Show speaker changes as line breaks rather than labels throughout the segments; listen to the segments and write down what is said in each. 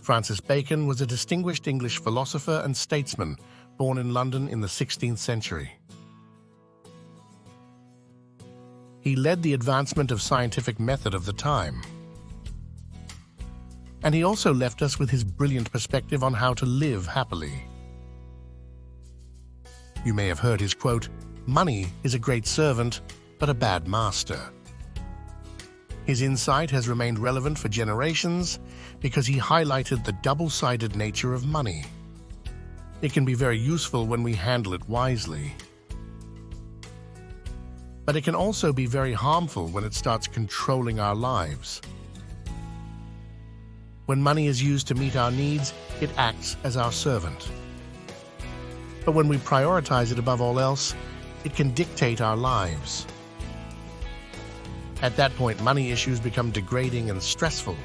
Francis Bacon was a distinguished English philosopher and statesman born in London in the 16th century. He led the advancement of scientific method of the time. And he also left us with his brilliant perspective on how to live happily. You may have heard his quote, "Money is a great servant, but a bad master." His insight has remained relevant for generations because he highlighted the double-sided nature of money. It can be very useful when we handle it wisely. But it can also be very harmful when it starts controlling our lives. When money is used to meet our needs, it acts as our servant. But when we prioritize it above all else, it can dictate our lives. At that point, money issues become degrading and stressful.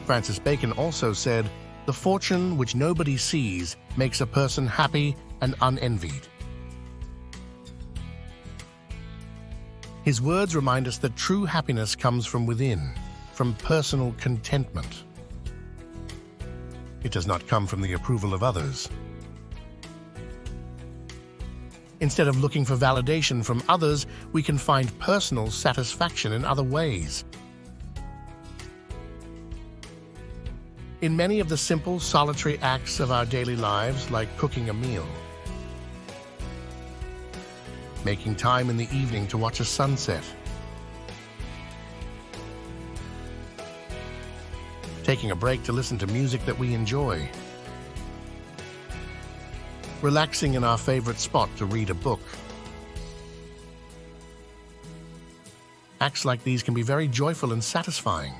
Francis Bacon also said, "The fortune which nobody sees makes a person happy and unenvied." His words remind us that true happiness comes from within, from personal contentment. It does not come from the approval of others. Instead of looking for validation from others, we can find personal satisfaction in other ways. In many of the simple, solitary acts of our daily lives, like cooking a meal, making time in the evening to watch a sunset, taking a break to listen to music that we enjoy, relaxing in our favorite spot to read a book. Acts like these can be very joyful and satisfying,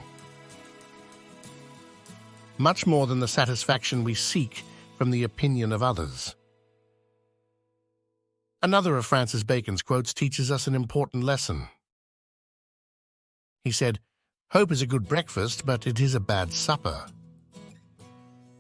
much more than the satisfaction we seek from the opinion of others. Another of Francis Bacon's quotes teaches us an important lesson. He said, "Hope is a good breakfast, but it is a bad supper."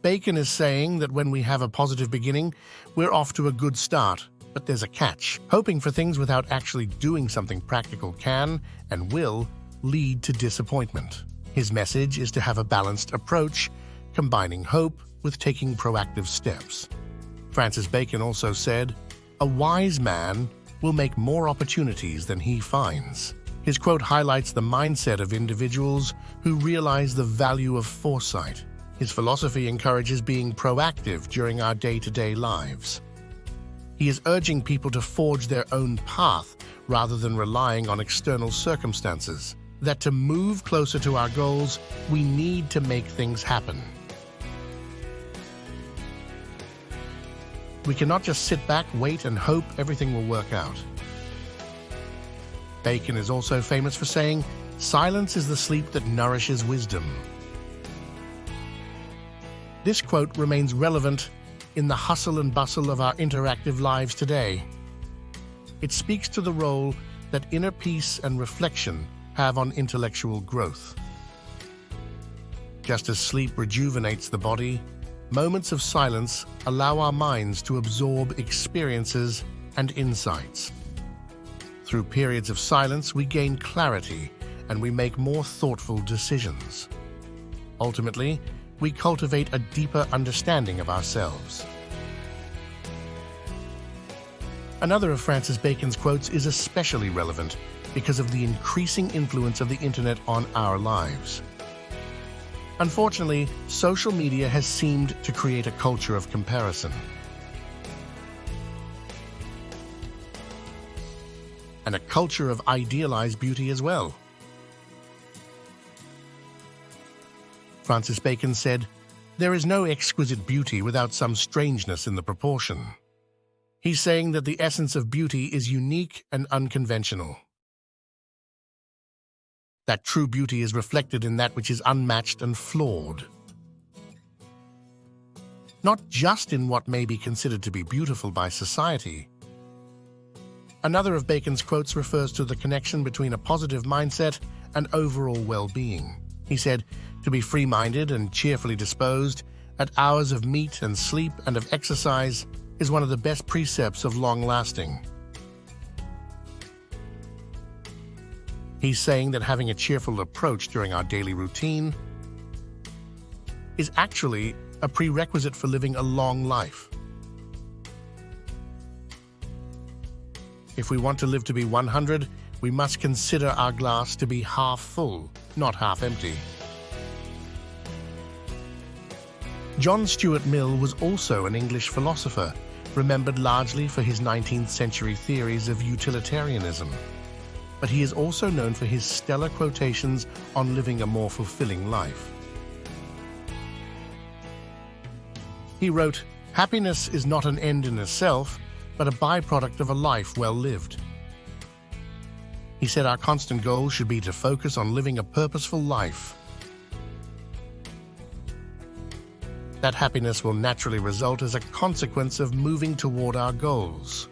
Bacon is saying that when we have a positive beginning, we're off to a good start, but there's a catch. Hoping for things without actually doing something practical can and will lead to disappointment. His message is to have a balanced approach, combining hope with taking proactive steps. Francis Bacon also said, "A wise man will make more opportunities than he finds." His quote highlights the mindset of individuals who realize the value of foresight. His philosophy encourages being proactive during our day-to-day lives. He is urging people to forge their own path rather than relying on external circumstances. That to move closer to our goals, we need to make things happen. We cannot just sit back, wait, and hope everything will work out. Bacon is also famous for saying, "Silence is the sleep that nourishes wisdom." This quote remains relevant in the hustle and bustle of our interactive lives today. It speaks to the role that inner peace and reflection have on intellectual growth. Just as sleep rejuvenates the body, moments of silence allow our minds to absorb experiences and insights. Through periods of silence, we gain clarity and we make more thoughtful decisions. Ultimately, we cultivate a deeper understanding of ourselves. Another of Francis Bacon's quotes is especially relevant because of the increasing influence of the internet on our lives. Unfortunately, social media has seemed to create a culture of comparison. And a culture of idealized beauty as well. Francis Bacon said, "There is no exquisite beauty without some strangeness in the proportion." He's saying that the essence of beauty is unique and unconventional. That true beauty is reflected in that which is unmatched and flawed. Not just in what may be considered to be beautiful by society. Another of Bacon's quotes refers to the connection between a positive mindset and overall well-being. He said, "To be free-minded and cheerfully disposed at hours of meat and sleep and of exercise is one of the best precepts of long-lasting." He's saying that having a cheerful approach during our daily routine is actually a prerequisite for living a long life. If we want to live to be 100, we must consider our glass to be half full, not half empty. John Stuart Mill was also an English philosopher, remembered largely for his 19th century theories of utilitarianism. But he is also known for his stellar quotations on living a more fulfilling life. He wrote, "Happiness is not an end in itself, but a byproduct of a life well lived." He said our constant goal should be to focus on living a purposeful life. That happiness will naturally result as a consequence of moving toward our goals.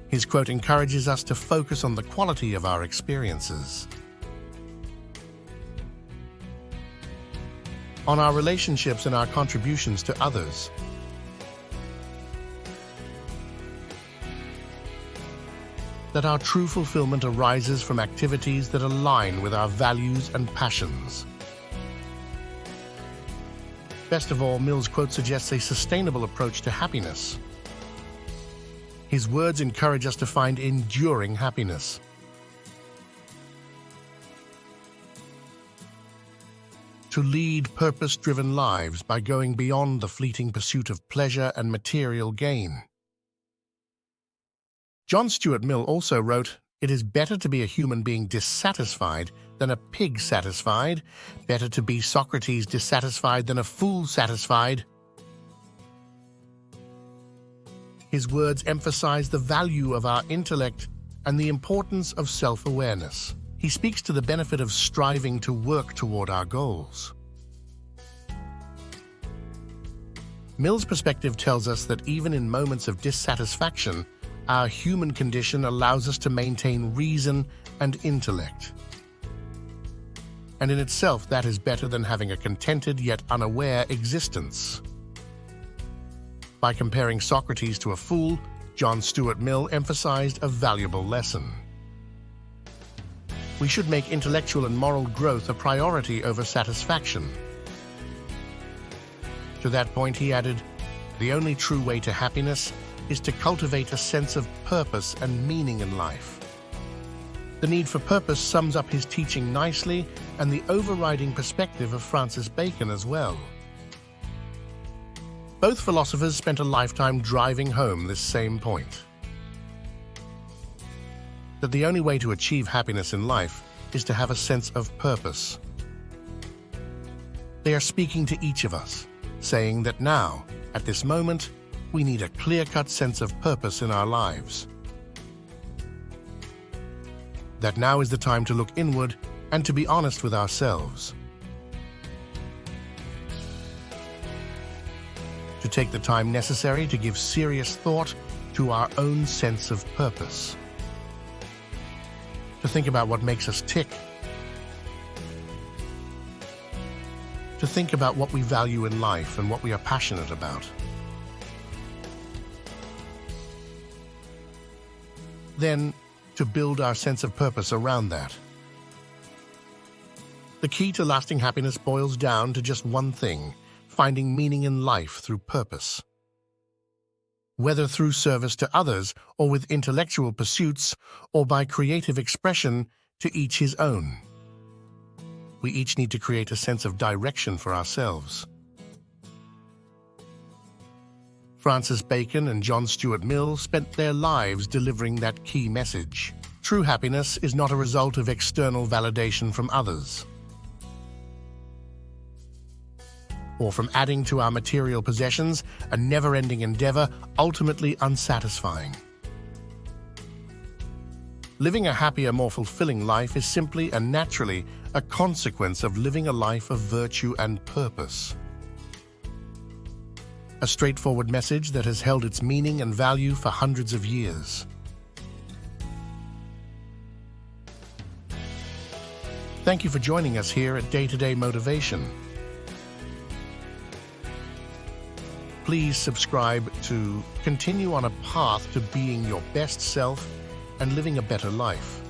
His quote encourages us to focus on the quality of our experiences, on our relationships and our contributions to others. That our true fulfillment arises from activities that align with our values and passions. Best of all, Mill's quote suggests a sustainable approach to happiness. His words encourage us to find enduring happiness. To lead purpose-driven lives by going beyond the fleeting pursuit of pleasure and material gain. John Stuart Mill also wrote, "It is better to be a human being dissatisfied than a pig satisfied, better to be Socrates dissatisfied than a fool satisfied." His words emphasize the value of our intellect and the importance of self-awareness. He speaks to the benefit of striving to work toward our goals. Mill's perspective tells us that even in moments of dissatisfaction, our human condition allows us to maintain reason and intellect. And in itself, that is better than having a contented yet unaware existence. By comparing Socrates to a fool, John Stuart Mill emphasized a valuable lesson. We should make intellectual and moral growth a priority over satisfaction. To that point, he added, "The only true way to happiness is to cultivate a sense of purpose and meaning in life." The need for purpose sums up his teaching nicely, and the overriding perspective of Francis Bacon as well. Both philosophers spent a lifetime driving home this same point. That the only way to achieve happiness in life is to have a sense of purpose. They are speaking to each of us, saying that now, at this moment, we need a clear-cut sense of purpose in our lives. That now is the time to look inward and to be honest with ourselves. To take the time necessary to give serious thought to our own sense of purpose. To think about what makes us tick. To think about what we value in life and what we are passionate about. Then, to build our sense of purpose around that. The key to lasting happiness boils down to just one thing: finding meaning in life through purpose. Whether through service to others, or with intellectual pursuits, or by creative expression, to each his own. We each need to create a sense of direction for ourselves. Francis Bacon and John Stuart Mill spent their lives delivering that key message. True happiness is not a result of external validation from others, or from adding to our material possessions, a never-ending endeavor, ultimately unsatisfying. Living a happier, more fulfilling life is simply and naturally a consequence of living a life of virtue and purpose. A straightforward message that has held its meaning and value for hundreds of years. Thank you for joining us here at Day-to-Day Motivation. Please subscribe to continue on a path to being your best self and living a better life.